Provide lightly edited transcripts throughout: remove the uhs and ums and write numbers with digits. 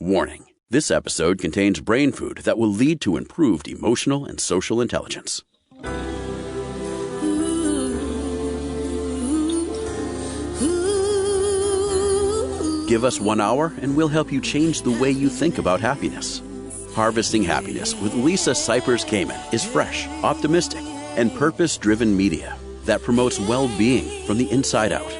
Warning: this episode contains brain food that will lead to improved emotional and social intelligence. Give us 1 hour and we'll help you change the way you think about happiness. Harvesting Happiness with Lisa Cypers Kamen is fresh, optimistic, and purpose-driven media that promotes well-being from the inside out.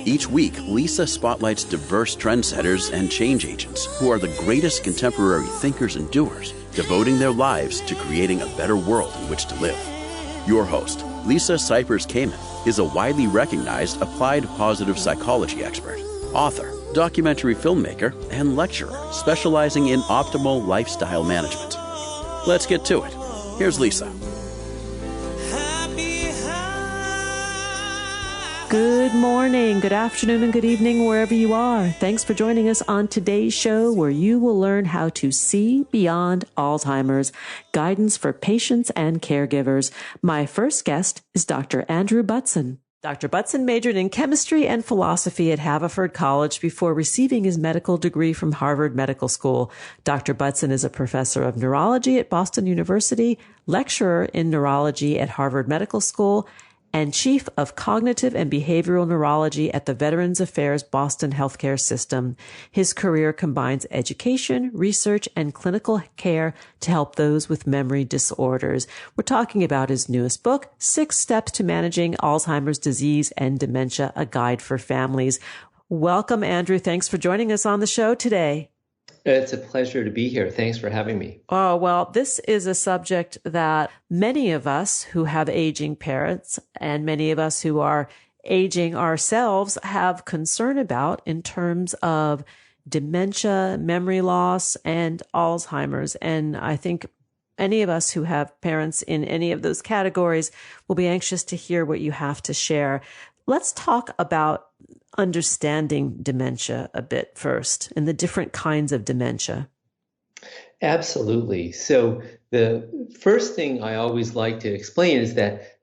Each week, Lisa spotlights diverse trendsetters and change agents who are the greatest contemporary thinkers and doers, devoting their lives to creating a better world in which to live. Your host, Lisa Cypers Kamen, is a widely recognized applied positive psychology expert, author, documentary filmmaker, and lecturer specializing in optimal lifestyle management. Let's get to it. Here's Lisa. Good morning, good afternoon, and good evening, wherever you are. Thanks for joining us on today's show, where you will learn how to see beyond Alzheimer's, guidance for patients and caregivers. My first guest is Dr. Andrew Buttson. Dr. Buttson majored in chemistry and philosophy at Haverford College before receiving his medical degree from Harvard Medical School. Dr. Buttson is a professor of neurology at Boston University, lecturer in neurology at Harvard Medical School, and Chief of Cognitive and Behavioral Neurology at the Veterans Affairs Boston Healthcare System. His career combines education, research, and clinical care to help those with memory disorders. We're talking about his newest book, 6 Steps to Managing Alzheimer's Disease and Dementia, a Guide for Families. Welcome, Andrew. Thanks for joining us on the show today. It's a pleasure to be here. Thanks for having me. Oh, well, this is a subject that many of us who have aging parents and many of us who are aging ourselves have concern about in terms of dementia, memory loss, and Alzheimer's. And I think any of us who have parents in any of those categories will be anxious to hear what you have to share. Let's talk about understanding dementia a bit first and the different kinds of dementia. Absolutely. So the first thing I always like to explain is that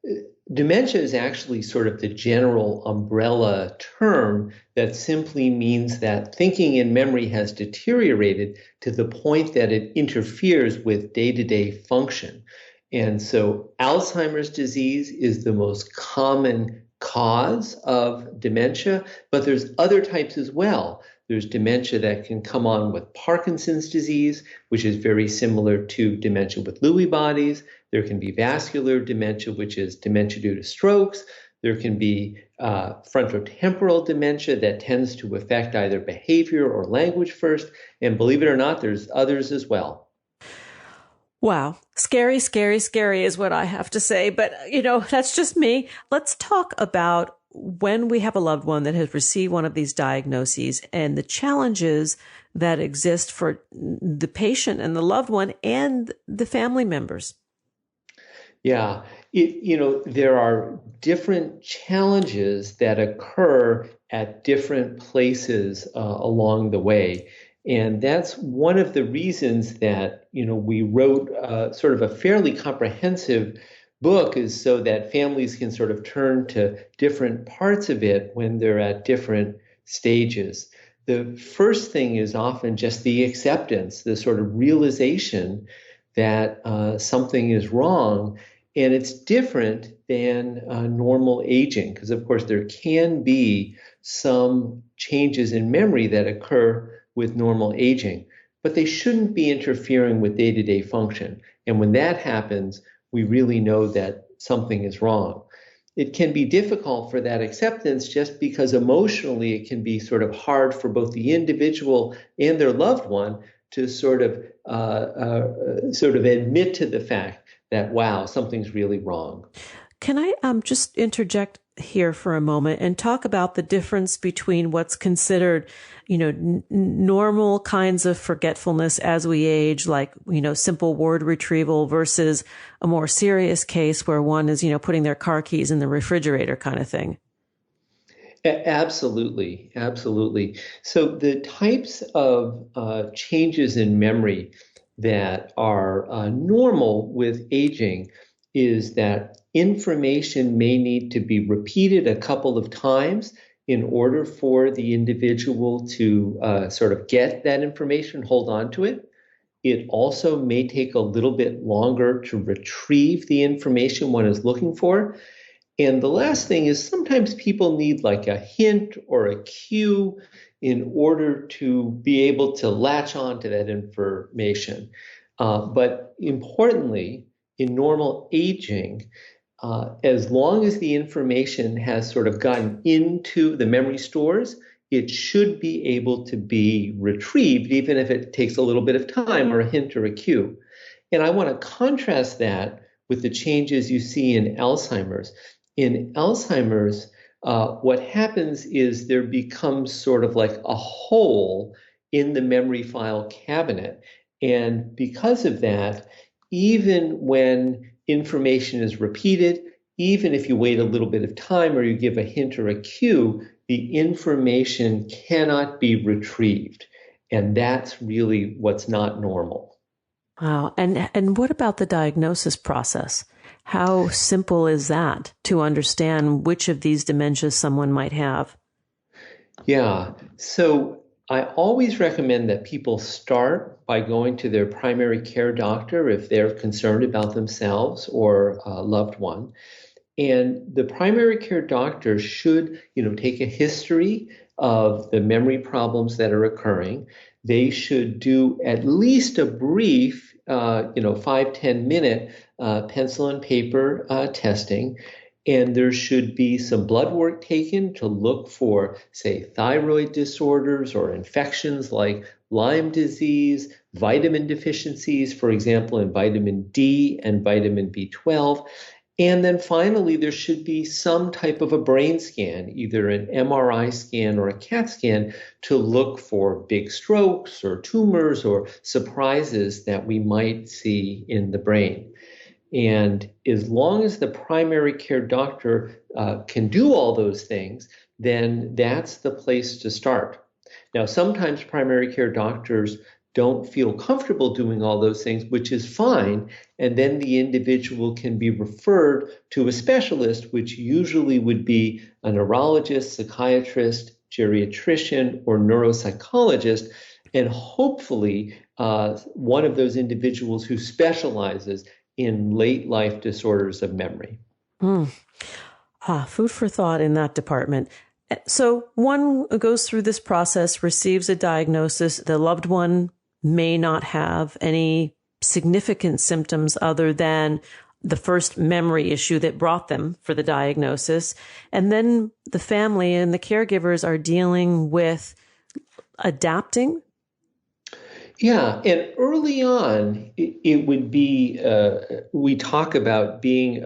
dementia is actually sort of the general umbrella term that simply means that thinking and memory has deteriorated to the point that it interferes with day-to-day function. And so Alzheimer's disease is the most common cause of dementia, but there's other types as well. There's dementia that can come on with Parkinson's disease, which is very similar to dementia with Lewy bodies. There can be vascular dementia, which is dementia due to strokes. There can be frontotemporal dementia that tends to affect either behavior or language first. And believe it or not, there's others as well. Wow. Scary, scary, scary is what I have to say. But, that's just me. Let's talk about when we have a loved one that has received one of these diagnoses and the challenges that exist for the patient and the loved one and the family members. Yeah. There are different challenges that occur at different places along the way. And that's one of the reasons that, we wrote sort of a fairly comprehensive book, is so that families can sort of turn to different parts of it when they're at different stages. The first thing is often just the acceptance, the sort of realization that something is wrong. And it's different than normal aging, because, of course, there can be some changes in memory that occur with normal aging, but they shouldn't be interfering with day-to-day function. And when that happens, we really know that something is wrong. It can be difficult for that acceptance just because emotionally it can be sort of hard for both the individual and their loved one to sort of admit to the fact that, wow, something's really wrong. Can I just interject here for a moment and talk about the difference between what's considered, normal kinds of forgetfulness as we age, like, simple word retrieval, versus a more serious case where one is, putting their car keys in the refrigerator kind of thing? Absolutely. Absolutely. So the types of changes in memory that are normal with aging is that information may need to be repeated a couple of times in order for the individual to sort of get that information, hold on to it. It also may take a little bit longer to retrieve the information one is looking for. And the last thing is sometimes people need like a hint or a cue in order to be able to latch on to that information. But importantly, in normal aging, as long as the information has sort of gotten into the memory stores, it should be able to be retrieved, even if it takes a little bit of time or a hint or a cue. And I want to contrast that with the changes you see in Alzheimer's. In Alzheimer's, what happens is there becomes sort of like a hole in the memory file cabinet. And because of that, even when information is repeated, even if you wait a little bit of time or you give a hint or a cue, the information cannot be retrieved. And that's really what's not normal. Wow. And what about the diagnosis process? How simple is that to understand which of these dementias someone might have? Yeah. So I always recommend that people start by going to their primary care doctor if they're concerned about themselves or a loved one. And the primary care doctor should, take a history of the memory problems that are occurring. They should do at least a brief, 5-10 minute pencil and paper testing. And there should be some blood work taken to look for, say, thyroid disorders or infections like Lyme disease, vitamin deficiencies, for example, in vitamin D and vitamin B12. And then finally, there should be some type of a brain scan, either an MRI scan or a CAT scan, to look for big strokes or tumors or surprises that we might see in the brain. And as long as the primary care doctor can do all those things, then that's the place to start. Now, sometimes primary care doctors don't feel comfortable doing all those things, which is fine. And then the individual can be referred to a specialist, which usually would be a neurologist, psychiatrist, geriatrician, or neuropsychologist, and hopefully one of those individuals who specializes in late life disorders of memory. Food for thought in that department. So one goes through this process, receives a diagnosis. The loved one may not have any significant symptoms other than the first memory issue that brought them for the diagnosis. And then the family and the caregivers are dealing with adapting. Yeah, and early on, it would be, we talk about being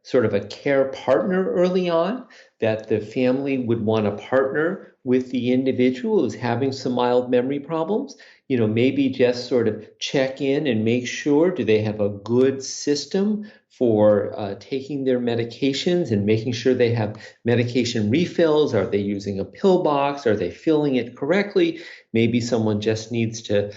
sort of a care partner early on, that the family would want to partner with the individual who's having some mild memory problems. Maybe just sort of check in and make sure, do they have a good system for taking their medications and making sure they have medication refills? Are they using a pill box? Are they filling it correctly? Maybe someone just needs to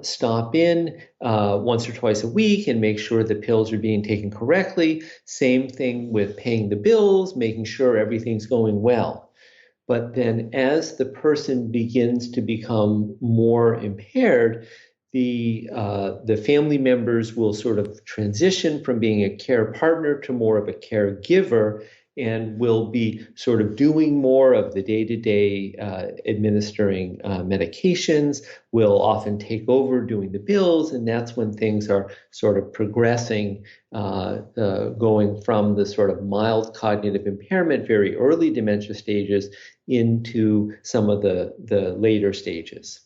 stop in once or twice a week and make sure the pills are being taken correctly. Same thing with paying the bills, making sure everything's going well. But then as the person begins to become more impaired, the family members will sort of transition from being a care partner to more of a caregiver, and will be sort of doing more of the day-to-day administering medications, will often take over doing the bills, and that's when things are sort of progressing, going from the sort of mild cognitive impairment, very early dementia stages, into some of the later stages.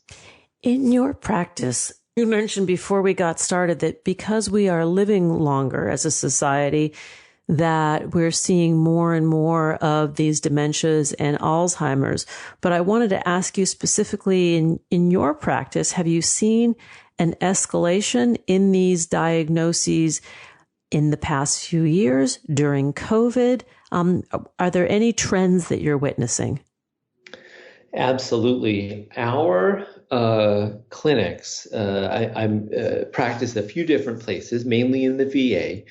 In your practice, you mentioned before we got started that because we are living longer as a society, that we're seeing more and more of these dementias and Alzheimer's. But I wanted to ask you specifically in your practice, have you seen an escalation in these diagnoses in the past few years during COVID? Are there any trends that you're witnessing? Absolutely. Our clinics, I'm practiced a few different places, mainly in the VA,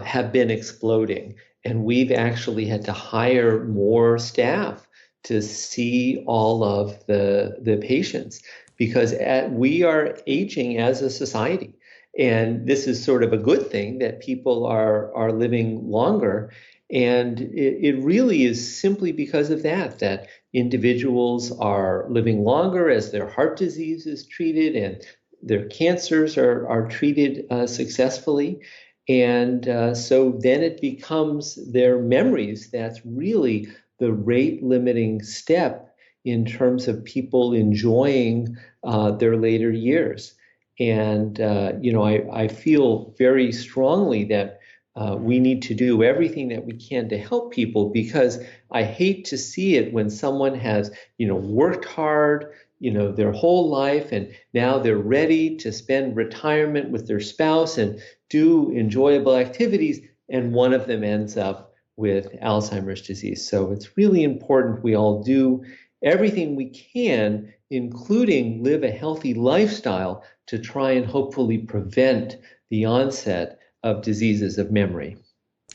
have been exploding. and we've actually had to hire more staff to see all of the patients because we are aging as a society. And this is sort of a good thing that people are living longer. And it really is simply because of that individuals are living longer as their heart disease is treated and their cancers are treated successfully. And so then it becomes their memories that's really the rate limiting step in terms of people enjoying their later years. And, I feel very strongly that we need to do everything that we can to help people because I hate to see it when someone has, worked hard, their whole life and now they're ready to spend retirement with their spouse and do enjoyable activities. And one of them ends up with Alzheimer's disease. So it's really important we all do everything we can, including live a healthy lifestyle to try and hopefully prevent the onset of diseases of memory.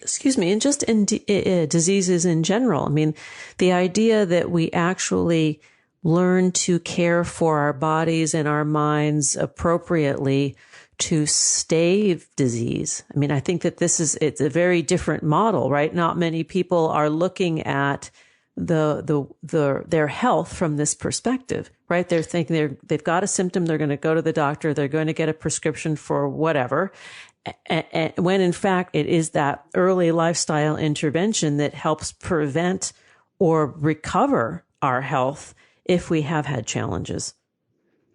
Excuse me, and just in diseases in general. I mean, the idea that we actually learn to care for our bodies and our minds appropriately to stave disease. I mean, I think that it's a very different model, right? Not many people are looking at their health from this perspective, right? They're thinking they've got a symptom, they're going to go to the doctor, they're going to get a prescription for whatever. And when in fact it is that early lifestyle intervention that helps prevent or recover our health if we have had challenges.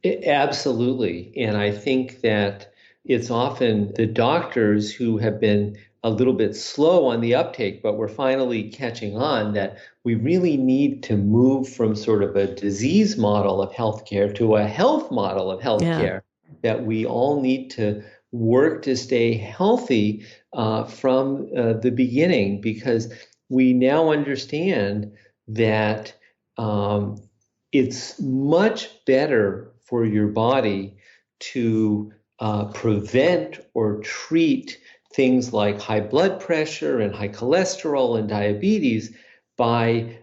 Absolutely. And I think that it's often the doctors who have been a little bit slow on the uptake, but we're finally catching on that we really need to move from sort of a disease model of healthcare to a health model of healthcare, that we all need to work to stay healthy from the beginning, because we now understand that it's much better for your body to prevent or treat things like high blood pressure and high cholesterol and diabetes by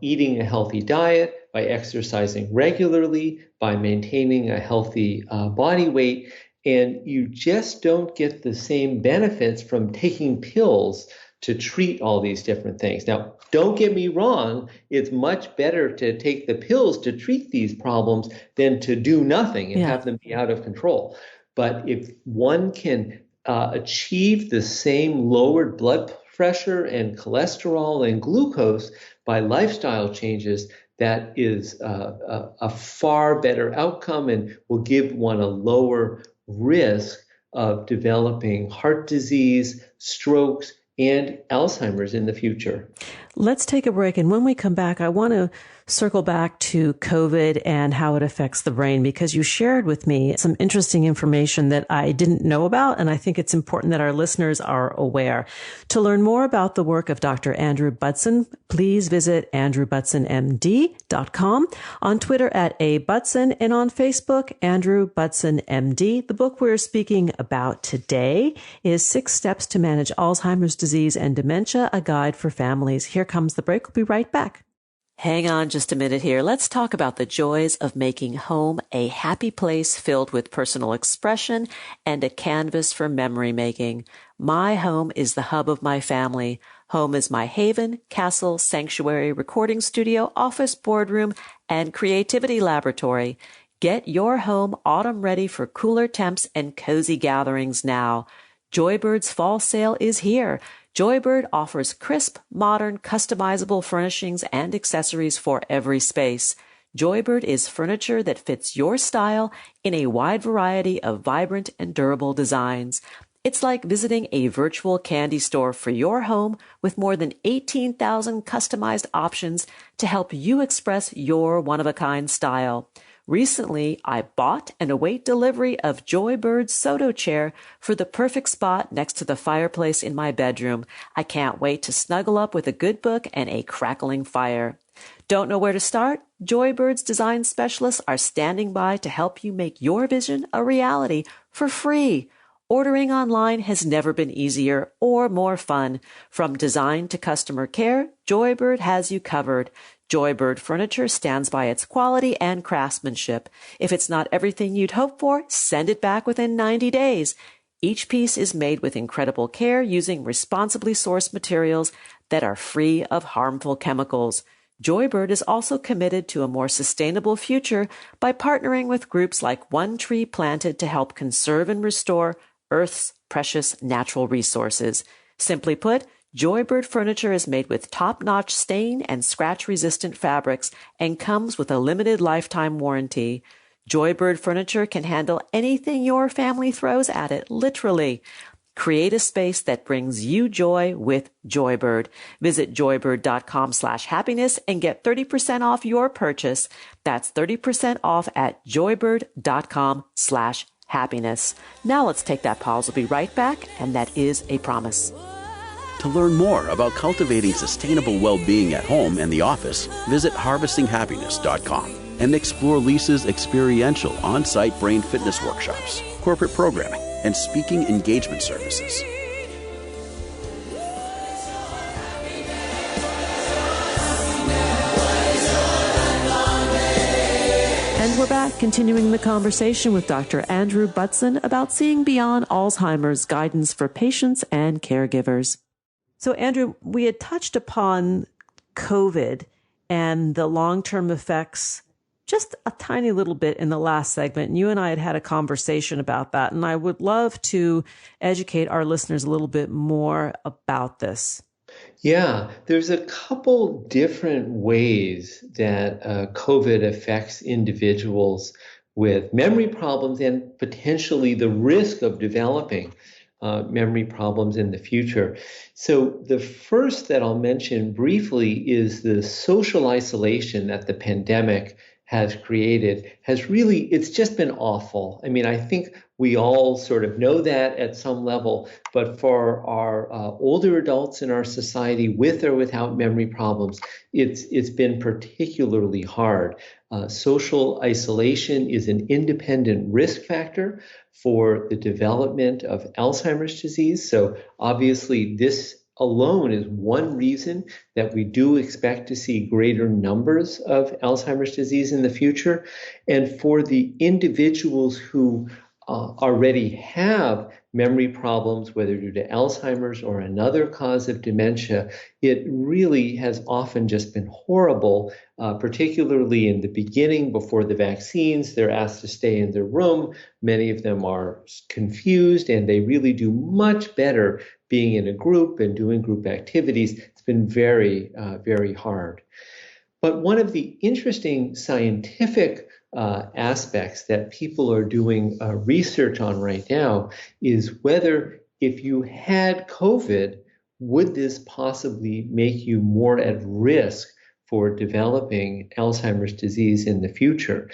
eating a healthy diet, by exercising regularly, by maintaining a healthy body weight. And you just don't get the same benefits from taking pills to treat all these different things. Now, don't get me wrong, it's much better to take the pills to treat these problems than to do nothing and have them be out of control. But if one can achieve the same lowered blood pressure and cholesterol and glucose by lifestyle changes, that is a far better outcome and will give one a lower risk of developing heart disease, strokes, and Alzheimer's in the future. Let's take a break. And when we come back, I want to circle back to COVID and how it affects the brain, because you shared with me some interesting information that I didn't know about. And I think it's important that our listeners are aware. To learn more about the work of Dr. Andrew Buttson, please visit andrewbutsonmd.com, on Twitter @abutson, and on Facebook, Andrew Buttson MD. The book we're speaking about today is 6 Steps to Manage Alzheimer's Disease and Dementia, a guide for families. Here comes the break. We'll be right back. Hang on just a minute here. Let's talk about the joys of making home a happy place filled with personal expression and a canvas for memory making. My home is the hub of my family. Home is my haven, castle, sanctuary, recording studio, office, boardroom, and creativity laboratory. Get your home autumn ready for cooler temps and cozy gatherings now. Joybird's fall sale is here. Joybird offers crisp, modern, customizable furnishings and accessories for every space. Joybird is furniture that fits your style in a wide variety of vibrant and durable designs. It's like visiting a virtual candy store for your home with more than 18,000 customized options to help you express your one-of-a-kind style. Recently, I bought and await delivery of Joybird's Soto chair for the perfect spot next to the fireplace in my bedroom. I can't wait to snuggle up with a good book and a crackling fire. Don't know where to start? Joybird's design specialists are standing by to help you make your vision a reality for free. Ordering online has never been easier or more fun. From design to customer care, Joybird has you covered. Joybird furniture stands by its quality and craftsmanship. If it's not everything you'd hoped for, send it back within 90 days. Each piece is made with incredible care using responsibly sourced materials that are free of harmful chemicals. Joybird is also committed to a more sustainable future by partnering with groups like One Tree Planted to help conserve and restore Earth's precious natural resources. Simply put, Joybird furniture is made with top-notch stain and scratch-resistant fabrics and comes with a limited lifetime warranty. Joybird furniture can handle anything your family throws at it, literally. Create a space that brings you joy with Joybird. Visit joybird.com/happiness and get 30% off your purchase. That's 30% off at joybird.com/happiness. Now let's take that pause. We'll be right back, and that is a promise. To learn more about cultivating sustainable well-being at home and the office, visit harvestinghappiness.com and explore Lisa's experiential on-site brain fitness workshops, corporate programming, and speaking engagement services. And we're back, continuing the conversation with Dr. Andrew Buttson about seeing beyond Alzheimer's, guidance for patients and caregivers. So, Andrew, we had touched upon COVID and the long-term effects just a tiny little bit in the last segment. And you and I had a conversation about that. And I would love to educate our listeners a little bit more about this. Yeah, there's a couple different ways that COVID affects individuals with memory problems and potentially the risk of developing memory problems in the future. So the first that I'll mention briefly is the social isolation that the pandemic has created. It's just been awful. I mean, I think we all sort of know that at some level, but for our older adults in our society with or without memory problems, it's been particularly hard. Social isolation is an independent risk factor for the development of Alzheimer's disease. So obviously this alone is one reason that we do expect to see greater numbers of Alzheimer's disease in the future. And for the individuals who already have memory problems, whether due to Alzheimer's or another cause of dementia, it really has often just been horrible, particularly in the beginning before the vaccines. They're asked to stay in their room. Many of them are confused, and they really do much better being in a group and doing group activities. It's been very, very hard. But one of the interesting scientific aspects that people are doing research on right now is whether if you had COVID, would this possibly make you more at risk for developing Alzheimer's disease in the future?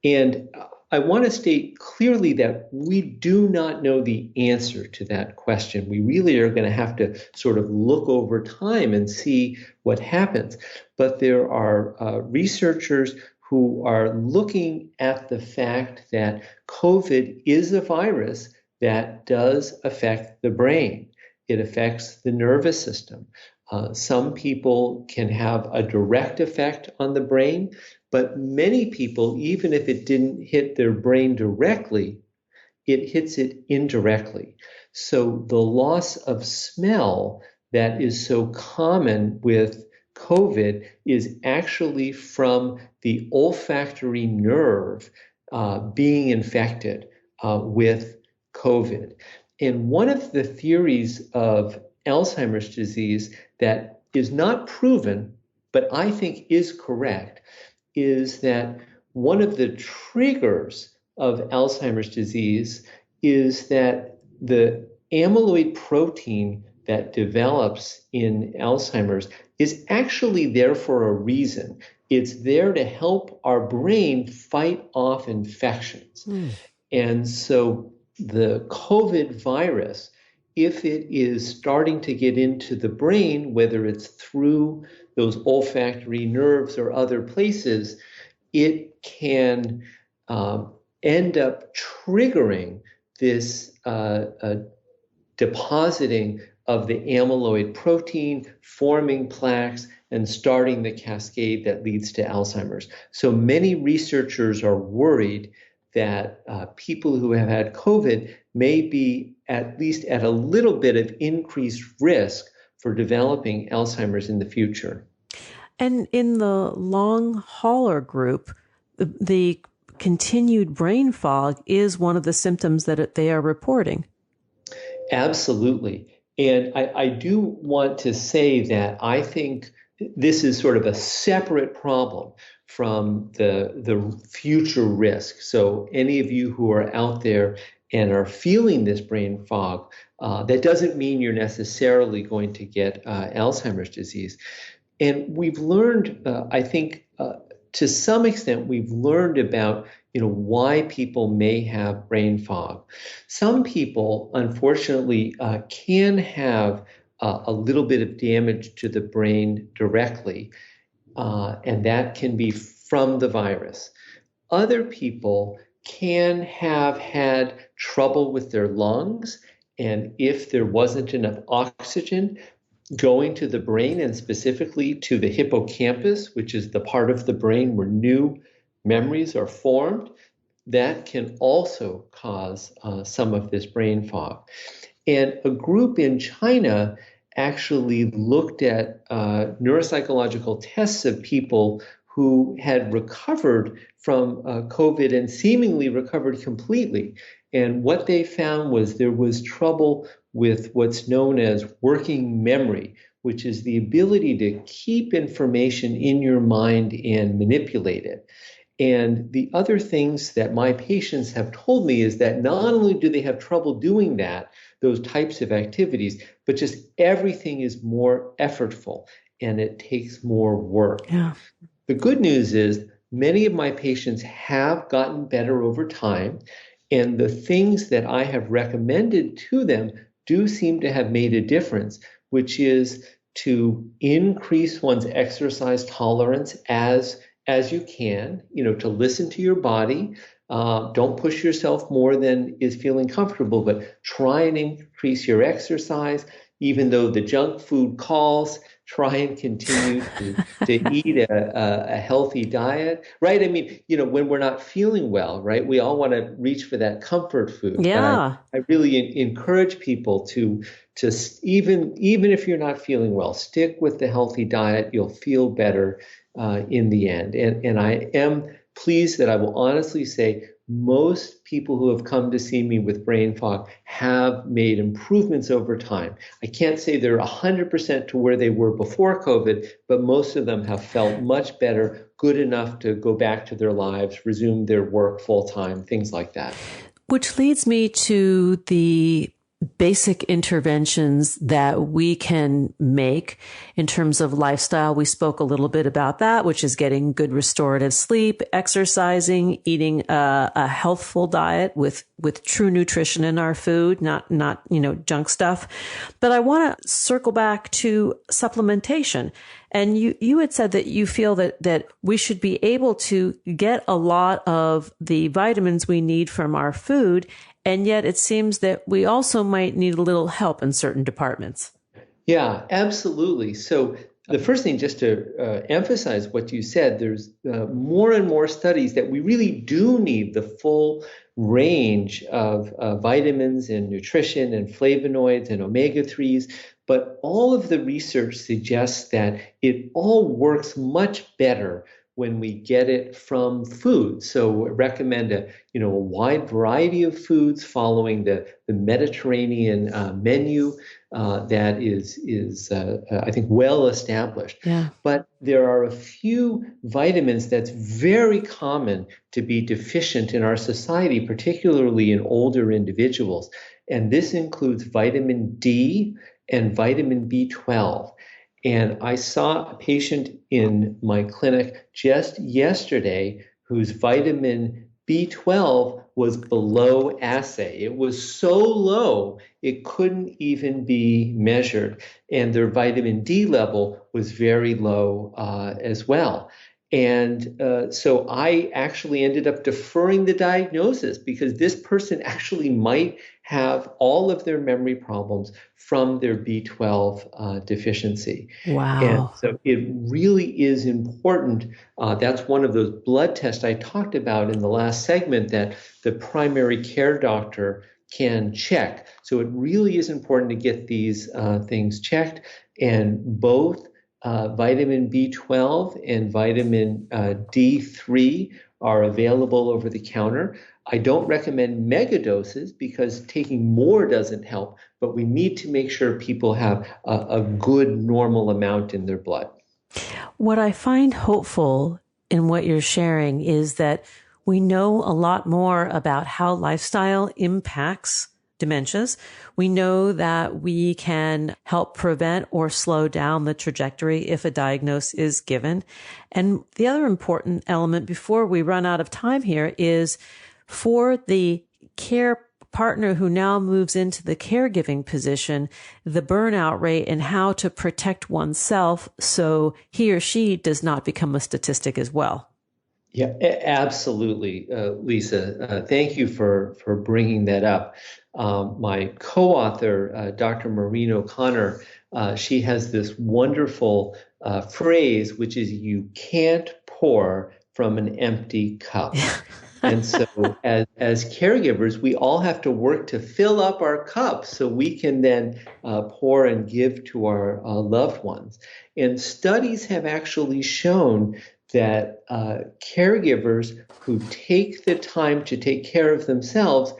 And I want to state clearly that we do not know the answer to that question. We really are going to have to sort of look over time and see what happens. But there are researchers who are looking at the fact that COVID is a virus that does affect the brain. It affects the nervous system. Some people can have a direct effect on the brain, but many people, even if it didn't hit their brain directly, it hits it indirectly. So the loss of smell that is so common with COVID is actually from the olfactory nerve being infected with COVID. And one of the theories of Alzheimer's disease that is not proven, but I think is correct, is that one of the triggers of Alzheimer's disease is that the amyloid protein that develops in Alzheimer's is actually there for a reason. It's there to help our brain fight off infections. And so the COVID virus, if it is starting to get into the brain, whether it's through those olfactory nerves or other places, it can end up triggering this depositing of the amyloid protein, forming plaques, and starting the cascade that leads to Alzheimer's. So many researchers are worried that people who have had COVID may be at least at a little bit of increased risk for developing Alzheimer's in the future. And in the long hauler group, the continued brain fog is one of the symptoms that they are reporting. Absolutely. And I do want to say that I think this is sort of a separate problem from the future risk. So any of you who are out there and are feeling this brain fog, that doesn't mean you're necessarily going to get Alzheimer's disease. And we've learned, I think, to some extent, we've learned about why people may have brain fog. Some people, unfortunately, can have a little bit of damage to the brain directly, and that can be from the virus. Other people can have had trouble with their lungs, and if there wasn't enough oxygen going to the brain and specifically to the hippocampus, which is the part of the brain where new memories are formed, that can also cause some of this brain fog. And a group in China actually looked at neuropsychological tests of people who had recovered from COVID and seemingly recovered completely. And what they found was there was trouble with what's known as working memory, which is the ability to keep information in your mind and manipulate it. And the other things that my patients have told me is that not only do they have trouble doing that, those types of activities, but just everything is more effortful and it takes more work. Yeah. The good news is many of my patients have gotten better over time, and the things that I have recommended to them do seem to have made a difference, which is to increase one's exercise tolerance as you can, to listen to your body. Don't push yourself more than is feeling comfortable, but try and increase your exercise. Even though the junk food calls, try and continue to eat a healthy diet, right? I mean, when we're not feeling well, right, we all want to reach for that comfort food. Yeah. But I really encourage people to even if you're not feeling well, stick with the healthy diet. You'll feel better in the end. And I am pleased that I will honestly say most people who have come to see me with brain fog have made improvements over time. I can't say they're 100% to where they were before COVID, but most of them have felt much better, good enough to go back to their lives, resume their work full time, things like that. Which leads me to the basic interventions that we can make in terms of lifestyle. We spoke a little bit about that, which is getting good restorative sleep, exercising, eating a healthful diet with true nutrition in our food, not junk stuff. But I want to circle back to supplementation. And you had said that you feel that we should be able to get a lot of the vitamins we need from our food, and yet it seems that we also might need a little help in certain departments. Yeah, absolutely. So the first thing, just to emphasize what you said, there's more and more studies that we really do need the full range of vitamins and nutrition and flavonoids and omega-3s. But all of the research suggests that it all works much better when we get it from food. So I recommend a wide variety of foods following the Mediterranean menu that is I think well established. Yeah. But there are a few vitamins that's very common to be deficient in our society, particularly in older individuals. And this includes vitamin D and vitamin B12. And I saw a patient in my clinic just yesterday whose vitamin B12 was below assay. It was so low, it couldn't even be measured. And their vitamin D level was very low as well. And so I actually ended up deferring the diagnosis because this person actually might have all of their memory problems from their B12 deficiency. Wow. And so it really is important. That's one of those blood tests I talked about in the last segment that the primary care doctor can check. So it really is important to get these things checked, and both vitamin B12 and vitamin D3 are available over the counter. I don't recommend mega doses because taking more doesn't help, but we need to make sure people have a good normal amount in their blood. What I find hopeful in what you're sharing is that we know a lot more about how lifestyle impacts dementias. We know that we can help prevent or slow down the trajectory if a diagnosis is given. And the other important element before we run out of time here is for the care partner who now moves into the caregiving position, the burnout rate and how to protect oneself so he or she does not become a statistic as well. Yeah, absolutely, Lisa. Thank you for bringing that up. My co-author, Dr. Maureen O'Connor, she has this wonderful phrase, which is, "You can't pour from an empty cup." And so as caregivers, we all have to work to fill up our cups so we can then pour and give to our loved ones. And studies have actually shown that caregivers who take the time to take care of themselves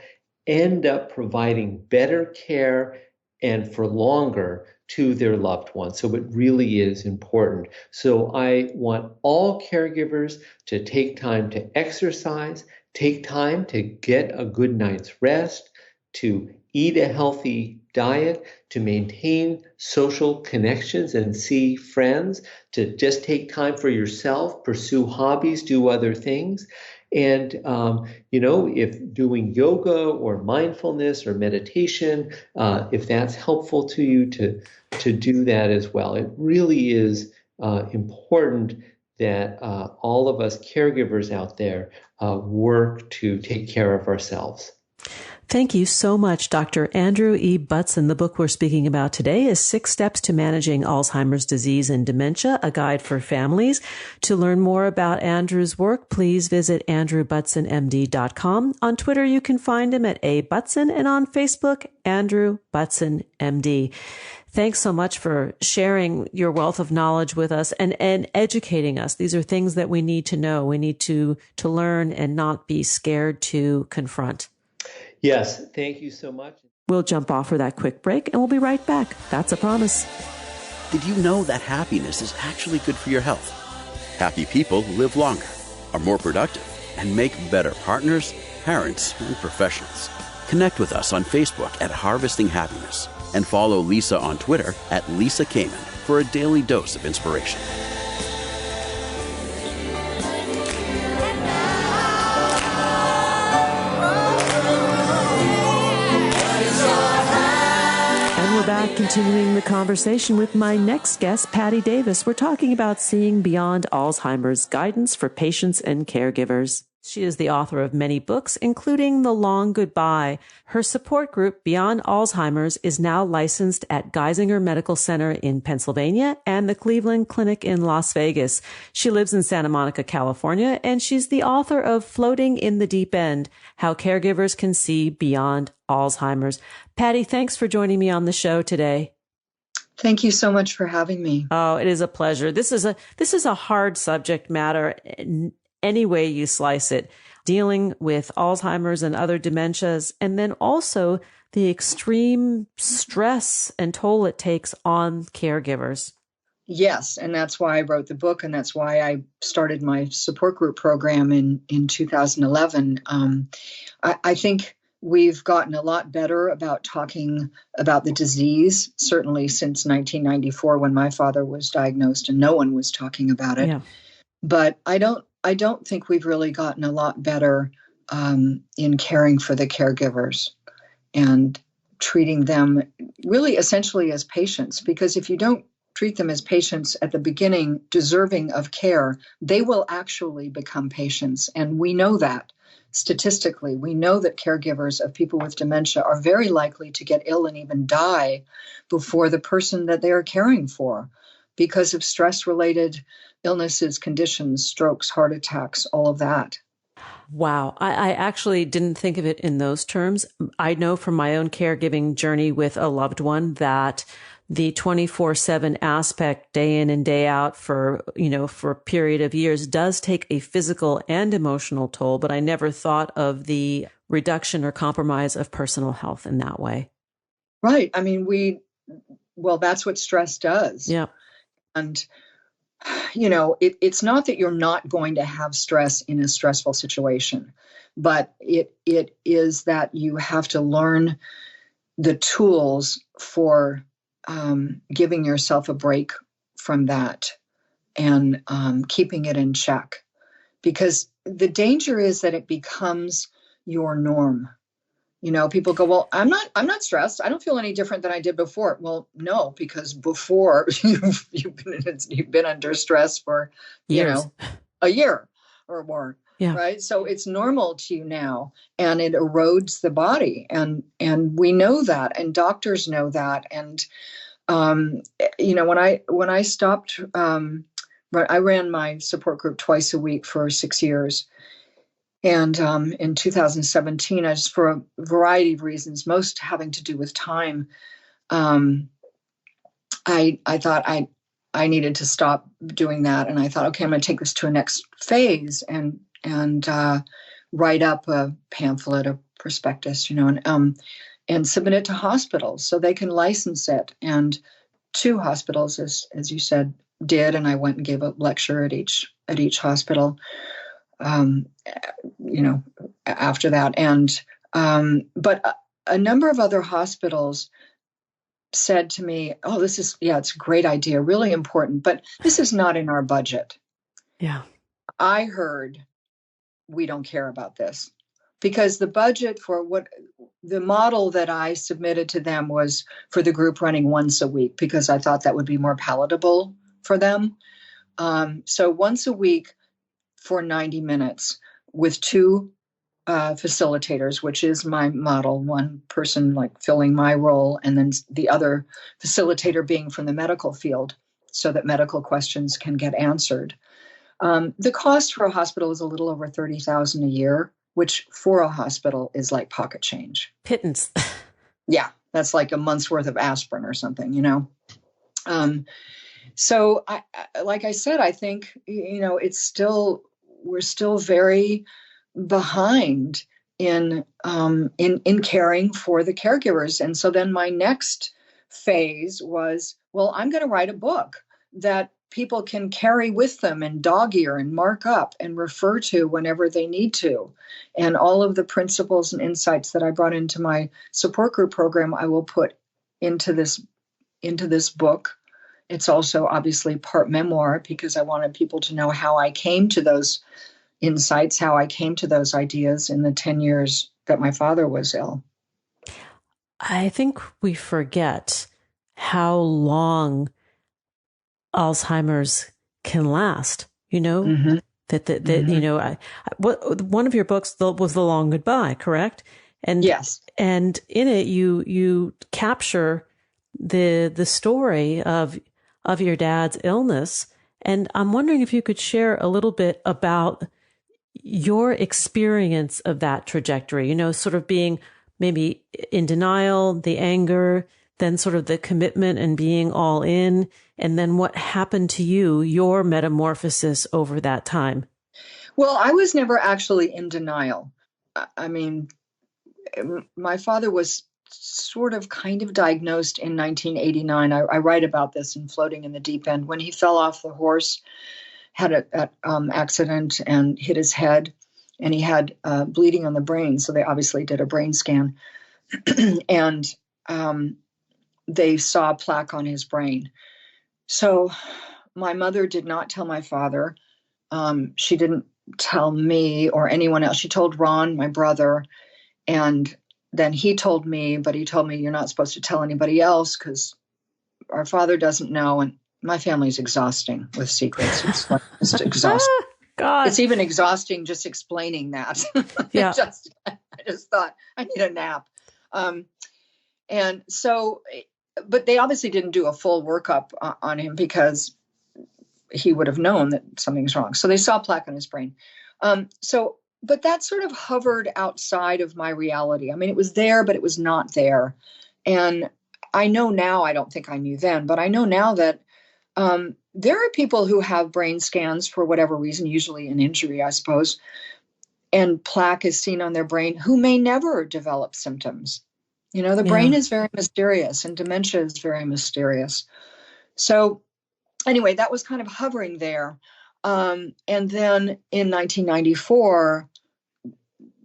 end up providing better care and for longer to their loved ones. So it really is important. So I want all caregivers to take time to exercise, take time to get a good night's rest, to eat a healthy diet, to maintain social connections and see friends, to just take time for yourself, pursue hobbies, do other things. And, if doing yoga or mindfulness or meditation, if that's helpful to you, to do that as well. It really is important that all of us caregivers out there work to take care of ourselves. Thank you so much, Dr. Andrew E. Buttson. The book we're speaking about today is 6 Steps to Managing Alzheimer's Disease and Dementia, a guide for families. To learn more about Andrew's work, please visit andrewbutsonmd.com. On Twitter, you can find him at @abutson, and on Facebook, Andrew Buttson, MD. Thanks so much for sharing your wealth of knowledge with us and educating us. These are things that we need to know. We need to learn and not be scared to confront. Yes, thank you so much. We'll jump off for that quick break and we'll be right back. That's a promise. Did you know that happiness is actually good for your health? Happy people live longer, are more productive, and make better partners, parents, and professionals. Connect with us on Facebook at Harvesting Happiness and follow Lisa on Twitter at Lisa Kamen for a daily dose of inspiration. Back, continuing the conversation with my next guest, Patty Davis. We're talking about Seeing Beyond Alzheimer's, Guidance for Patients and Caregivers. She is the author of many books, including The Long Goodbye. Her support group, Beyond Alzheimer's, is now licensed at Geisinger Medical Center in Pennsylvania and the Cleveland Clinic in Las Vegas. She lives in Santa Monica, California, and she's the author of Floating in the Deep End, How Caregivers Can See Beyond Alzheimer's. Patty, thanks for joining me on the show today. Thank you so much for having me. Oh, it is a pleasure. This is a hard subject matter. Any way you slice it, dealing with Alzheimer's and other dementias, and then also the extreme stress and toll it takes on caregivers. Yes, and that's why I wrote the book, and that's why I started my support group program in 2011. I think we've gotten a lot better about talking about the disease, certainly since 1994 when my father was diagnosed and no one was talking about it. Yeah. But I don't think we've really gotten a lot better in caring for the caregivers and treating them really essentially as patients. Because if you don't treat them as patients at the beginning, deserving of care, they will actually become patients. And we know that statistically. We know that caregivers of people with dementia are very likely to get ill and even die before the person that they are caring for because of stress-related illnesses, conditions, strokes, heart attacks, all of that. Wow. I actually didn't think of it in those terms. I know from my own caregiving journey with a loved one that the 24/7 aspect, day in and day out for a period of years, does take a physical and emotional toll, but I never thought of the reduction or compromise of personal health in that way. Right. I mean, that's what stress does. Yeah. And it's not that you're not going to have stress in a stressful situation, but it is that you have to learn the tools for giving yourself a break from that and keeping it in check. Because the danger is that it becomes your norm. People go, well, I'm not stressed. I don't feel any different than I did before. Well, no, because before you've been under stress for, years. A year or more. Yeah. Right. So it's normal to you now, and it erodes the body. And we know that, and doctors know that. And, when I stopped, I ran my support group twice a week for 6 years. And in 2017, I just, for a variety of reasons, most having to do with time, I thought I needed to stop doing that. And I thought, okay, I'm going to take this to a next phase and write up a pamphlet, a prospectus, and submit it to hospitals so they can license it. And 2 hospitals, as you said, did, and I went and gave a lecture at each hospital. After that. And, but a number of other hospitals said to me, oh, it's a great idea, really important, but this is not in our budget. Yeah. I heard, we don't care about this, because the budget for the model that I submitted to them was for the group running once a week, because I thought that would be more palatable for them. So once a week for 90 minutes with 2 facilitators, which is my model, one person like filling my role, and then the other facilitator being from the medical field so that medical questions can get answered. The cost for a hospital is a little over $30,000 a year, which for a hospital is like pocket change. Pittance. Yeah, that's like a month's worth of aspirin or something, So like I said, I think, we're still very behind in caring for the caregivers. And so then my next phase was, well, I'm going to write a book that people can carry with them and dog ear and mark up and refer to whenever they need to. And all of the principles and insights that I brought into my support group program, I will put into this book. It's also obviously part memoir, because I wanted people to know how I came to those insights, how I came to those ideas in the 10 years that my father was ill. I think we forget how long Alzheimer's can last, Mm-hmm. One of your books was The Long Goodbye, correct? And yes. And in it, you capture the story of your dad's illness. And I'm wondering if you could share a little bit about your experience of that trajectory, sort of being maybe in denial, the anger, then sort of the commitment and being all in, and then what happened to you, your metamorphosis over that time. Well, I was never actually in denial. I mean, my father was sort of kind of diagnosed in 1989. I write about this in Floating in the Deep End, when he fell off the horse, had an accident and hit his head, and he had bleeding on the brain. So they obviously did a brain scan, and they saw a plaque on his brain. So my mother did not tell my father. She didn't tell me or anyone else. She told Ron, my brother, and then he told me, but he told me, you're not supposed to tell anybody else because our father doesn't know. my family's exhausting with secrets. It's like just exhausting. God. It's even exhausting just explaining that. Yeah. I just thought I need a nap. And so, but they obviously didn't do a full workup on him because he would have known that something's wrong. So they saw plaque on his brain. But that sort of hovered outside of my reality. I mean, it was there, but it was not there. And I know now, I don't think I knew then, but I know now that there are people who have brain scans for whatever reason, usually an injury, I suppose, and plaque is seen on their brain, who may never develop symptoms. You know, the brain is very mysterious, and dementia is very mysterious. So anyway, that was kind of hovering there. And then in 1994,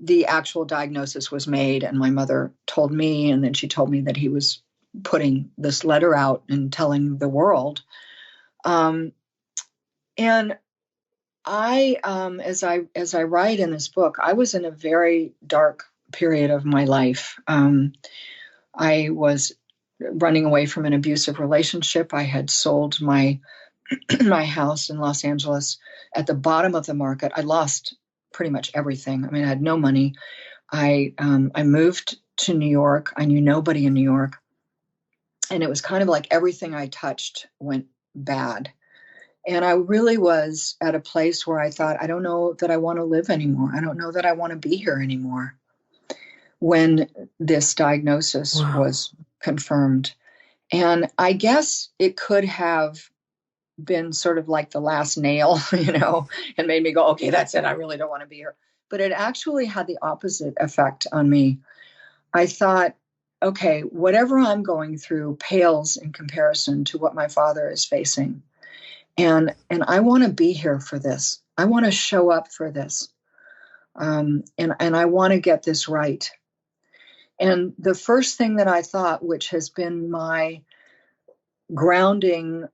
the actual diagnosis was made, and my mother told me, and then she told me that he was putting this letter out and telling the world. And I, as I write in this book, I was in a very dark period of my life. I was running away from an abusive relationship. I had sold my house in Los Angeles at the bottom of the market. I lost pretty much everything. I mean, I had no money. I moved to New York. I knew nobody in New York. And it was kind of like everything I touched went bad. And I really was at a place where I thought, I don't know that I want to live anymore. I don't know that I want to be here anymore. When this diagnosis was confirmed. And I guess it could have been sort of like the last nail, and made me go, okay, that's it. I really don't want to be here. But it actually had the opposite effect on me. I thought, okay, whatever I'm going through pales in comparison to what my father is facing. And I want to be here for this. I want to show up for this. And I want to get this right. And the first thing that I thought, which has been my grounding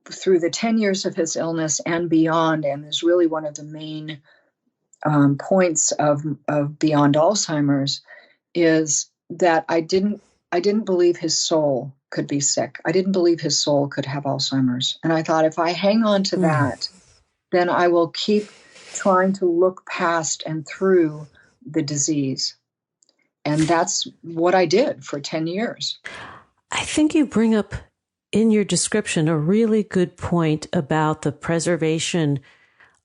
through the 10 years of his illness and beyond, and is really one of the main points of Beyond Alzheimer's, is that I didn't believe his soul could be sick. I didn't believe his soul could have Alzheimer's. And I thought, if I hang on to that, then I will keep trying to look past and through the disease. And that's what I did for 10 years. I think you bring up in your description a really good point about the preservation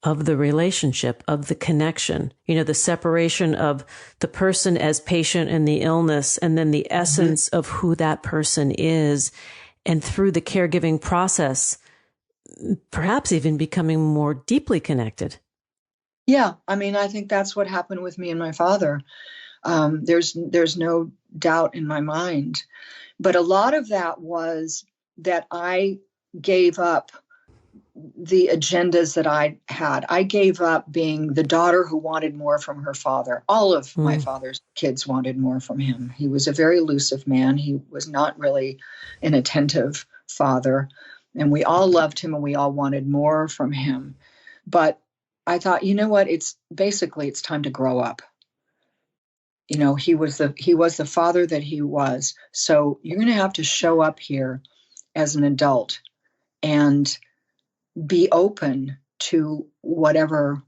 of the relationship, of the connection, the separation of the person as patient and the illness, and then the essence of who that person is. And through the caregiving process, perhaps even becoming more deeply connected. Yeah. I mean, I think that's what happened with me and my father. There's no doubt in my mind. But a lot of that was that I gave up the agendas that I had. I gave up being the daughter who wanted more from her father. All of my father's kids wanted more from him. He was a very elusive man. He was not really an attentive father. And we all loved him and we all wanted more from him. But I thought, you know what? It's time to grow up. He was the father that he was. So you're going to have to show up here as an adult and be open to whatever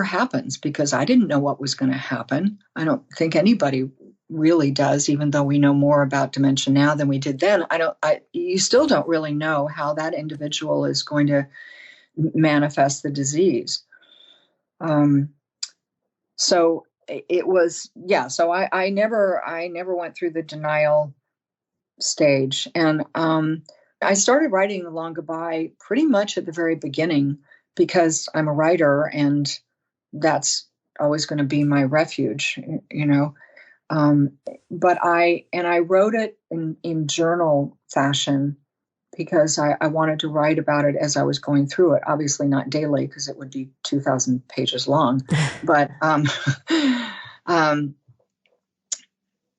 happens, because I didn't know what was going to happen. I don't think anybody really does, even though we know more about dementia now than we did then. You still don't really know how that individual is going to manifest the disease. So it was, so I never went through the denial stage. And I started writing The Long Goodbye pretty much at the very beginning, because I'm a writer and that's always going to be my refuge, but I wrote it in journal fashion because I wanted to write about it as I was going through it. Obviously not daily, because it would be 2,000 pages long, but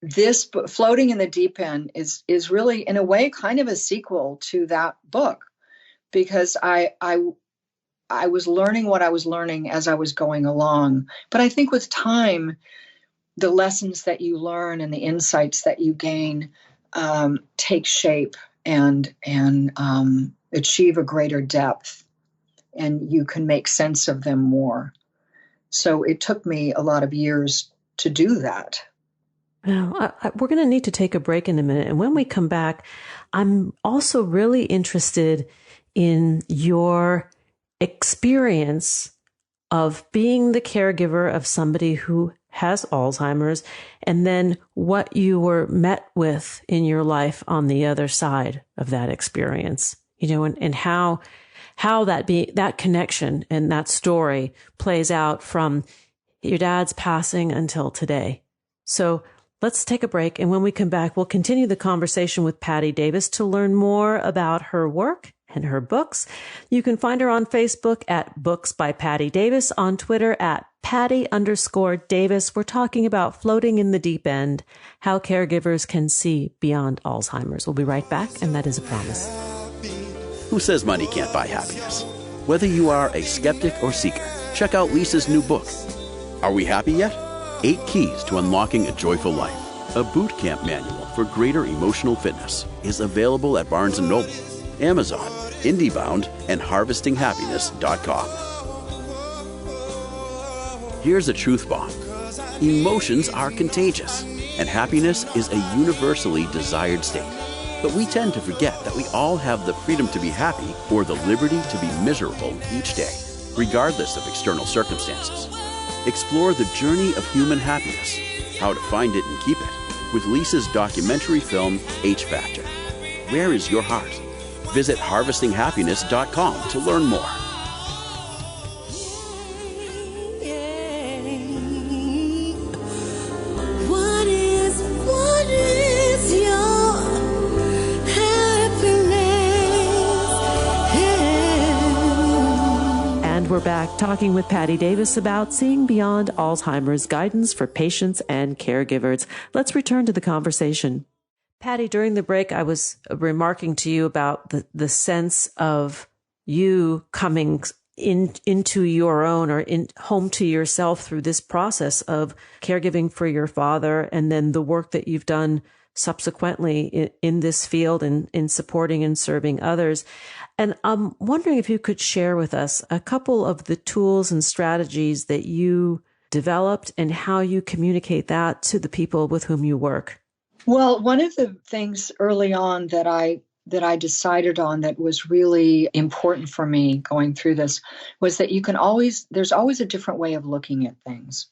this Floating in the Deep End is really, in a way, kind of a sequel to that book, because I was learning what I was learning as I was going along. But I think with time, the lessons that you learn and the insights that you gain take shape, and achieve a greater depth, and you can make sense of them more. So it took me a lot of years to do that. Well, we're going to need to take a break in a minute. And when we come back, I'm also really interested in your experience of being the caregiver of somebody who has Alzheimer's, and then what you were met with in your life on the other side of that experience, and how that connection and that story plays out from your dad's passing until today. So let's take a break. And when we come back, we'll continue the conversation with Patty Davis to learn more about her work and her books. You can find her on Facebook at Books by Patty Davis, on Twitter at Patty_Davis. We're talking about floating in the deep end, how caregivers can see beyond Alzheimer's. We'll be right back, and that is a promise. Who says money can't buy happiness? Whether you are a skeptic or seeker, check out Lisa's new book. Are we happy yet? 8 Keys to Unlocking a Joyful Life, a boot camp manual for greater emotional fitness, is available at Barnes & Noble, Amazon, IndieBound, and HarvestingHappiness.com. Here's a truth bomb. Emotions are contagious, and happiness is a universally desired state. But we tend to forget that we all have the freedom to be happy or the liberty to be miserable each day, regardless of external circumstances. Explore the journey of human happiness, how to find it and keep it, with Lisa's documentary film, H Factor. Where is your heart? Visit HarvestingHappiness.com to learn more. What is your happiness? And we're back talking with Patty Davis about seeing beyond Alzheimer's, guidance for patients and caregivers. Let's return to the conversation. Patty, during the break, I was remarking to you about the sense of you coming into your own or home to yourself through this process of caregiving for your father, and then the work that you've done subsequently in this field and in supporting and serving others. And I'm wondering if you could share with us a couple of the tools and strategies that you developed and how you communicate that to the people with whom you work. Well, one of the things early on that I decided on that was really important for me going through this was that there's always a different way of looking at things.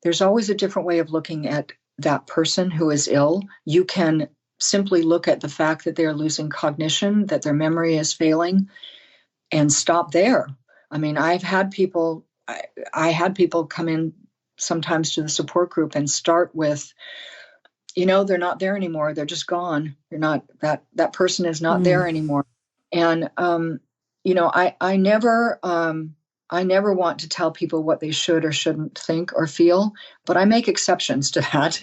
There's always a different way of looking at that person who is ill. You can simply look at the fact that they're losing cognition, that their memory is failing, and stop there. I mean, I had people come in sometimes to the support group and start with, they're not there anymore. They're just gone. They're not, that person is not there anymore. And, I never want to tell people what they should or shouldn't think or feel, but I make exceptions to that.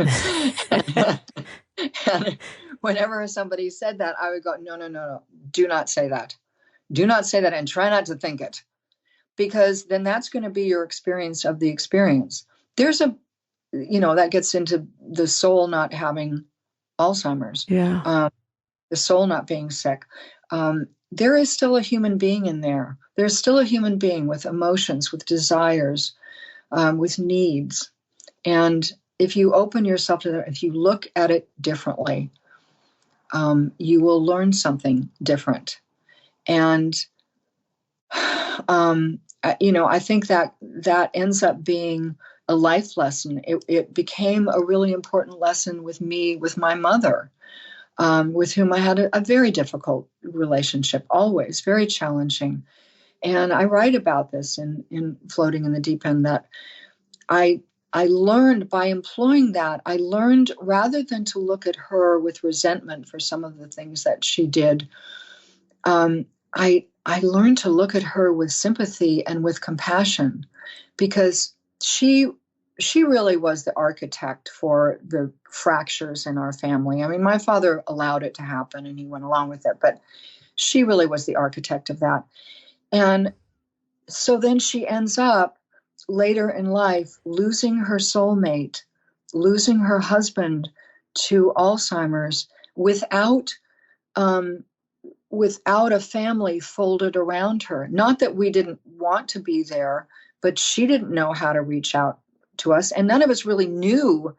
And whenever somebody said that, I would go, no, do not say that. Do not say that, and try not to think it, because then that's going to be your experience of the experience. There's that gets into the soul not having Alzheimer's, the soul not being sick. There is still a human being in there. There's still a human being with emotions, with desires, with needs. And if you open yourself to that, if you look at it differently, you will learn something different. And, I think that ends up being a life lesson. It became a really important lesson with me, with my mother, with whom I had a very difficult relationship, always very challenging. And I write about this in Floating in the Deep End, that I learned by employing that, I learned rather than to look at her with resentment for some of the things that she did, I learned to look at her with sympathy and with compassion, because she really was the architect for the fractures in our family. I mean, my father allowed it to happen and he went along with it, but she really was the architect of that. And so then she ends up later in life losing her soulmate, losing her husband to Alzheimer's without without a family folded around her. Not that we didn't want to be there, but she didn't know how to reach out to us. And none of us really knew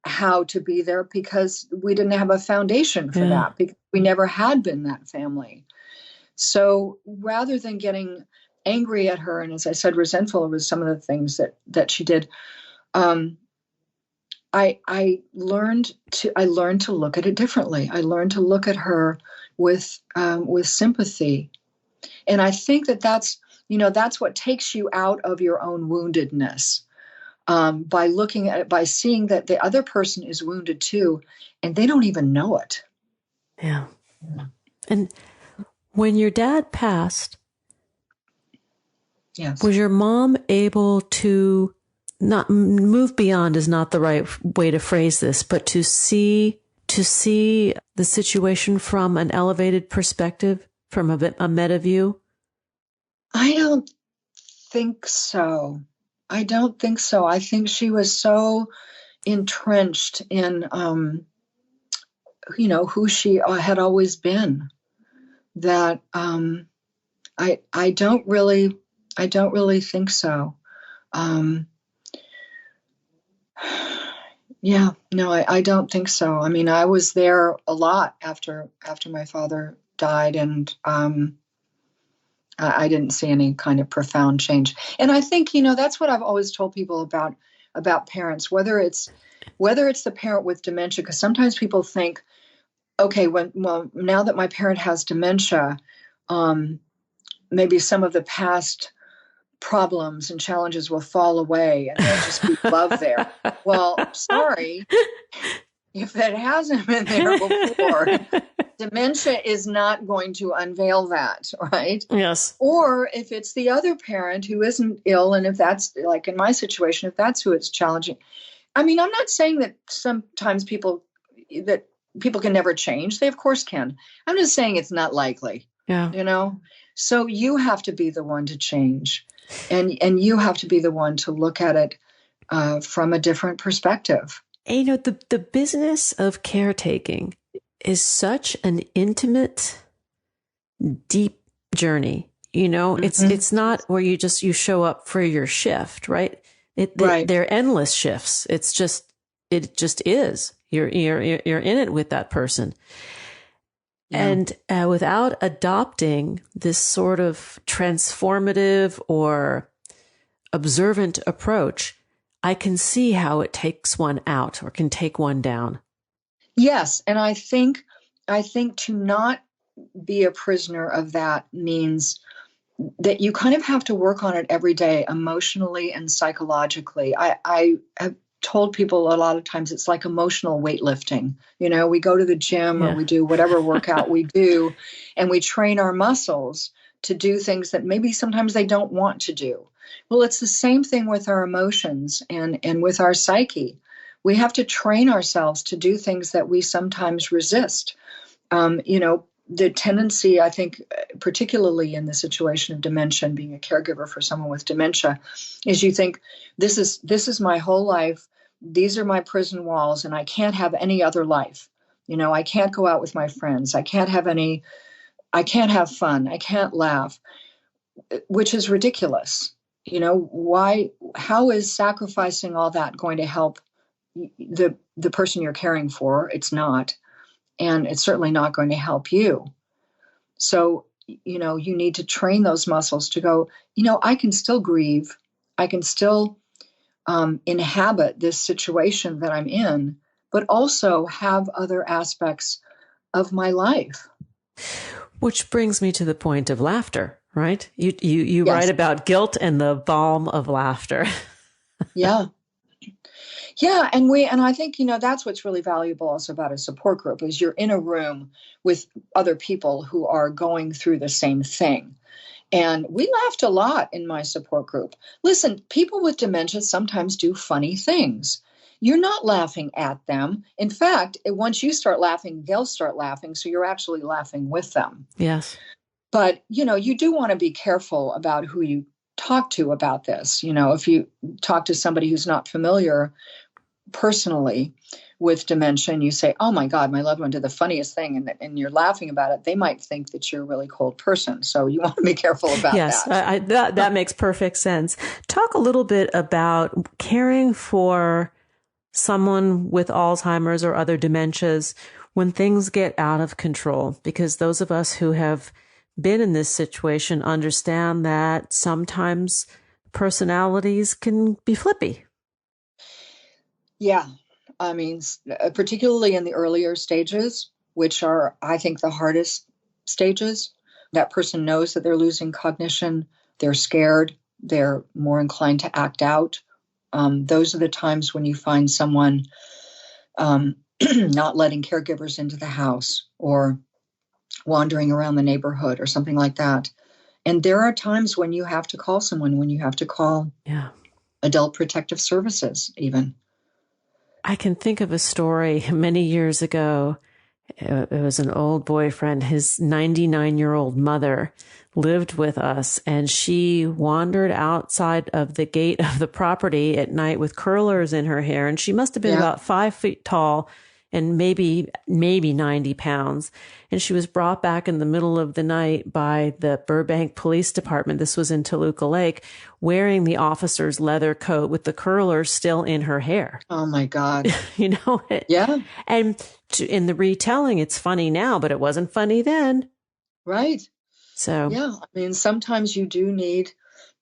how to be there because we didn't have a foundation for that, because we never had been that family. So rather than getting angry at her, and as I said, resentful with some of the things that she did, I learned to look at it differently. I learned to look at her with sympathy. And I think that's what takes you out of your own woundedness, by looking at it, by seeing that the other person is wounded too, and they don't even know it. Yeah. And when your dad passed, yes, was your mom able to not move beyond is not the right way to phrase this, but to see the situation from an elevated perspective, from a meta view? I don't think so. I think she was so entrenched in, who she had always been, that I don't really think so. Yeah, no, I don't think so. I mean, I was there a lot after my father died, and I didn't see any kind of profound change. And I think, that's what I've always told people about parents, whether it's the parent with dementia, because sometimes people think, okay, now that my parent has dementia, maybe some of the past problems and challenges will fall away and there'll just be love there. Well, sorry, if that hasn't been there before, dementia is not going to unveil that, right? Yes. Or if it's the other parent who isn't ill, and if that's, like in my situation, if that's who it's challenging. I mean, I'm not saying that sometimes people can never change. They of course can. I'm just saying it's not likely. Yeah. So you have to be the one to change. And you have to be the one to look at it from a different perspective. And, the business of caretaking is such an intimate, deep journey. It's not where you show up for your shift, right? Right. They're endless shifts. It just is. You're in it with that person. Yeah. And without adopting this sort of transformative or observant approach, I can see how it takes one out or can take one down. Yes. And I think to not be a prisoner of that means that you kind of have to work on it every day, emotionally and psychologically. I have told people a lot of times it's like emotional weightlifting. We go to the gym or we do whatever workout we do, and we train our muscles to do things that maybe sometimes they don't want to do. Well, it's the same thing with our emotions and with our psyche. We have to train ourselves to do things that we sometimes resist. The tendency, I think, particularly in the situation of dementia, being a caregiver for someone with dementia, is you think, this is my whole life. These are my prison walls, and I can't have any other life. I can't go out with my friends. I can't have fun. I can't laugh, which is ridiculous. How is sacrificing all that going to help the person you're caring for? It's not. And it's certainly not going to help you. So, you need to train those muscles to go, I can still grieve. I can still inhabit this situation that I'm in, but also have other aspects of my life. Which brings me to the point of laughter, right? You Yes. write about guilt and the balm of laughter. Yeah. Yeah. And I think, that's what's really valuable also about a support group is you're in a room with other people who are going through the same thing. And we laughed a lot in my support group. Listen, people with dementia sometimes do funny things. You're not laughing at them. In fact, once you start laughing, they'll start laughing. So you're actually laughing with them. Yes. But, you do want to be careful about who you talk to about this. If you talk to somebody who's not familiar personally with dementia and you say, oh my God, my loved one did the funniest thing, and you're laughing about it, they might think that you're a really cold person. So you want to be careful about yes, that. That makes perfect sense. Talk a little bit about caring for someone with Alzheimer's or other dementias when things get out of control, because those of us who have been in this situation understand that sometimes personalities can be flippy. Yeah. I mean, particularly in the earlier stages, which are, I think, the hardest stages, that person knows that they're losing cognition, they're scared, they're more inclined to act out. Those are the times when you find someone not letting caregivers into the house or wandering around the neighborhood or something like that. And there are times when you have to call someone, when you have to call Adult Protective Services even. I can think of a story many years ago. It was an old boyfriend. His 99-year-old mother lived with us, and she wandered outside of the gate of the property at night with curlers in her hair. And she must have been about 5 feet tall and maybe 90 pounds. And she was brought back in the middle of the night by the Burbank Police Department. This was in Toluca Lake, wearing the officer's leather coat with the curlers still in her hair. Oh my God. You know? Yeah. And in the retelling, it's funny now, but it wasn't funny then. Right. So, yeah, I mean, sometimes you do need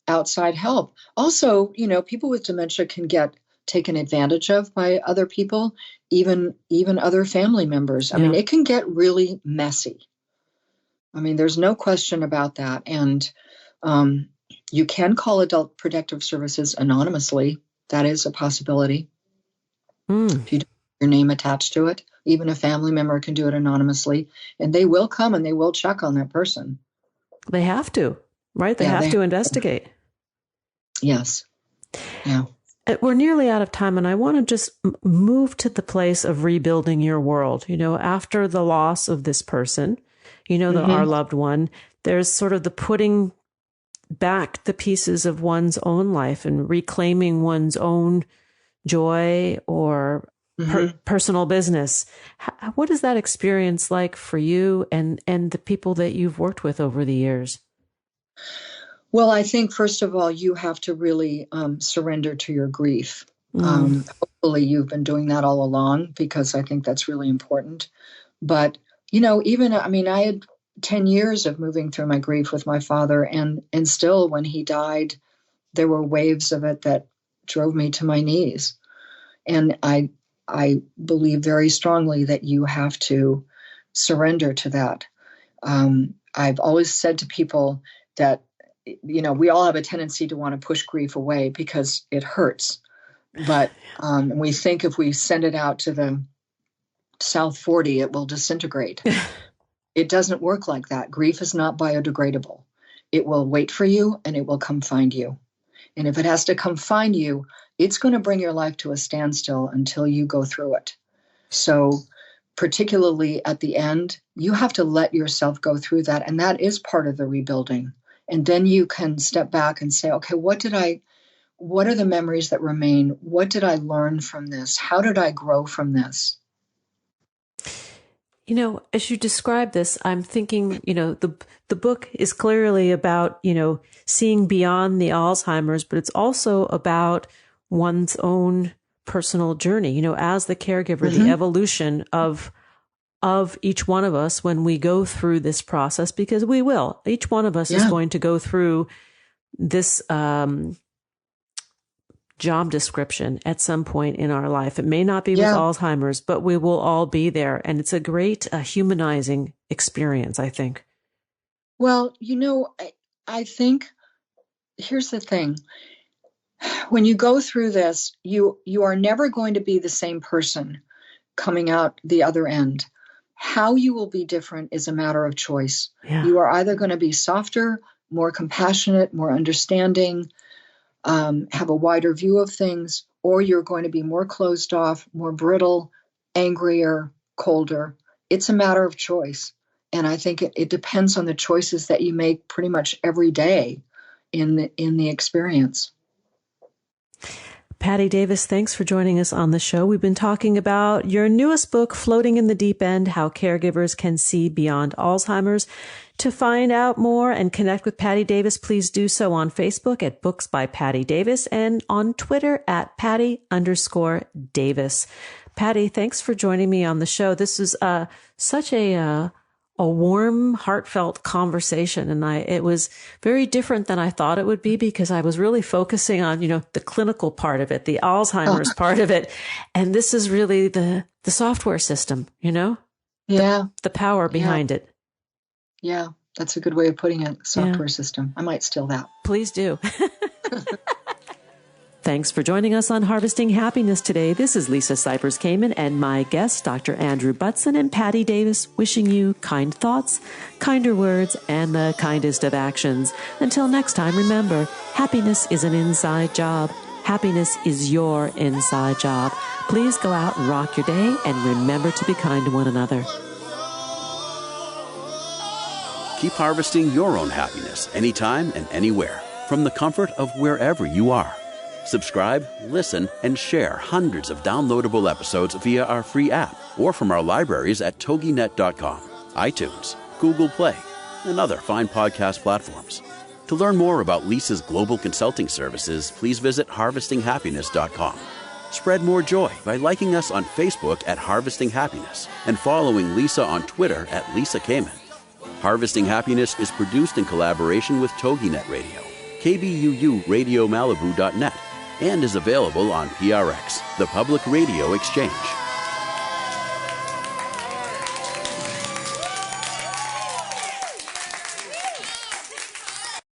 outside help. Also, you know, people with dementia can get taken advantage of by other people, even other family members. I mean, it can get really messy. I mean, there's no question about that. And you can call Adult Protective Services anonymously. That is a possibility. If you don't have your name attached to it, even a family member can do it anonymously, and they will come and they will check on that person. They have to, right? They have to investigate. Yes. Yeah. We're nearly out of time, and I want to just move to the place of rebuilding your world. You know, after the loss of this person, you know, our loved one, there's sort of the putting back the pieces of one's own life and reclaiming one's own joy or personal business. What is that experience like for you and the people that you've worked with over the years? Well, I think, first of all, you have to really surrender to your grief. Hopefully you've been doing that all along, because I think that's really important. But, you know, I had 10 years of moving through my grief with my father, and still when he died, there were waves of it that drove me to my knees. And I believe very strongly that you have to surrender to that. I've always said to people that, you know, we all have a tendency to want to push grief away because it hurts. But we think if we send it out to the South 40, it will disintegrate. It doesn't work like that. Grief is not biodegradable. It will wait for you and it will come find you. And if it has to come find you, it's going to bring your life to a standstill until you go through it. So particularly at the end, you have to let yourself go through that. And that is part of the rebuilding. And then you can step back and say, okay, what are the memories that remain? What did I learn from this? How did I grow from this? You know, as you describe this, I'm thinking, you know, the book is clearly about, you know, seeing beyond the Alzheimer's, but it's also about one's own personal journey, you know, as the caregiver, the evolution of each one of us when we go through this process, because we will. Each one of us is going to go through this job description at some point in our life. It may not be with Alzheimer's, but we will all be there. And it's a great humanizing experience, I think. Well, you know, I think here's the thing. When you go through this, you are never going to be the same person coming out the other end. How you will be different is a matter of choice. You are either going to be softer, more compassionate, more understanding, have a wider view of things, or you're going to be more closed off, more brittle, angrier, colder. It's a matter of choice. And I think it depends on the choices that you make pretty much every day in the experience. Patty Davis, thanks for joining us on the show. We've been talking about your newest book, Floating in the Deep End, How Caregivers Can See Beyond Alzheimer's. To find out more and connect with Patty Davis, please do so on Facebook at Books by Patty Davis and on Twitter at Patty_Davis. Patty, thanks for joining me on the show. This is such a warm, heartfelt conversation. And it was very different than I thought it would be because I was really focusing on, the clinical part of it, the Alzheimer's part of it. And this is really the software system, Yeah. The power behind it. Yeah. That's a good way of putting it. Software system. I might steal that. Please do. Thanks for joining us on Harvesting Happiness today. This is Lisa Cypers Kamen and my guests, Dr. Andrew Buttson and Patty Davis, wishing you kind thoughts, kinder words, and the kindest of actions. Until next time, remember, happiness is an inside job. Happiness is your inside job. Please go out and rock your day and remember to be kind to one another. Keep harvesting your own happiness anytime and anywhere from the comfort of wherever you are. Subscribe, listen, and share hundreds of downloadable episodes via our free app or from our libraries at toginet.com, iTunes, Google Play, and other fine podcast platforms. To learn more about Lisa's global consulting services, please visit harvestinghappiness.com. Spread more joy by liking us on Facebook at Harvesting Happiness and following Lisa on Twitter at Lisa Kamen. Harvesting Happiness is produced in collaboration with TogiNet Radio, KBUU Radio Malibu.net, and is available on PRX, the Public Radio Exchange.